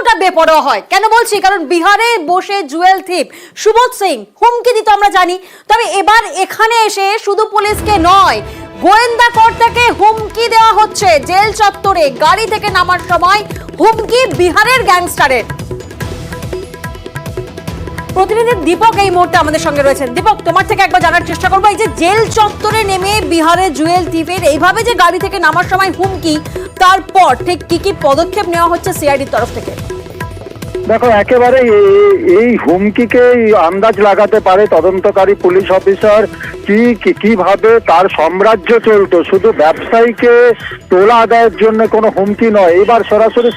কতটা বেপরোয়া হয়। কেন বলছি, কারণ বিহারে বসে জুয়েল থিপ সুবোধ সিং হুমকি দিত আমরা জানি, তবে এবার এখানে এসে শুধু পুলিশকে নয়, গোয়েন্দা কর্তাকে হুমকি দেওয়া হচ্ছে। জেল চত্বরে গাড়ি থেকে নামার সময় হুমকি বিহারের গ্যাংস্টারের। প্রতিনিধি দীপক এই মুহূর্তে আমাদের সঙ্গে রয়েছেন। দীপক, তোমার থেকে একবার জানার চেষ্টা করবো, এই যে জেল চত্বরে নেমে বিহারে জুয়েল থিপের এইভাবে যে গাড়ি থেকে নামার সময় হুমকি, তারপর ঠিক কি কি পদক্ষেপ নেওয়া হচ্ছে সিআইডির তরফ থেকে? দেখো, একেবারে এই হুমকিকে আন্দাজ লাগাতে পারে তদন্তকারী পুলিশ অফিসার কিভাবে তার সাম্রাজ্য চলতো। শুধু ব্যবসায়ীকে তোলা আদায়ের জন্য কোনো হুমকি নয়, এবার সরাসরি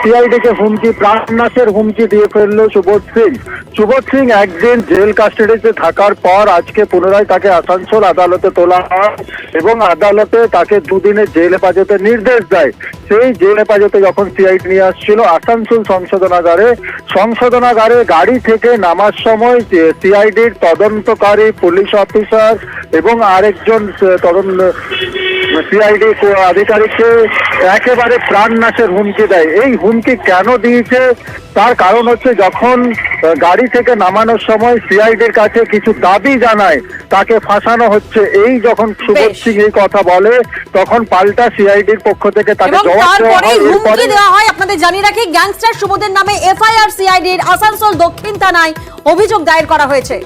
সিআইডিকে হুমকি, প্রাণনাশের হুমকি দিয়ে ফেললো সুবোধ সিং। সুবোধ সিং একদিন জেল কাস্টাডিতে থাকার পর আজকে পুনরায় তাকে আসানসোল আদালতে তোলা হয় এবং আদালতে তাকে দুদিনের জেল হেফাজতের নির্দেশ দেয়। সেই জেল হেফাজতে যখন সিআইডি নিয়ে আসছিল আসানসোল সংশোধনাগারে গাড়ি থেকে নামার সময় সিআইডির তদন্তকারী পুলিশ অফিসার এবং আরেকজন সিআইডি আধিকারিককে একেবারে প্রাণনাশের হুমকি দেয়। এই হুমকি কেন দিয়েছে তার কারণ হচ্ছে, যখন গাড়ি থেকে নামানোর সময় সিআইডির কাছে কিছু দাবি জানায় তাকে ফাঁসানো হচ্ছে, এই যখন সুবোধ সিং এই কথা বলে তখন পাল্টা সিআইডির পক্ষ থেকে তাকে জবাব দেওয়া হয়। আপনাদের জানিয়ে রাখি, গ্যাংস্টার সুবোধের নামে এফআইআর সিআইডির আসানসোল দক্ষিণ থানায় অভিযোগ দায়ের করা হয়েছে।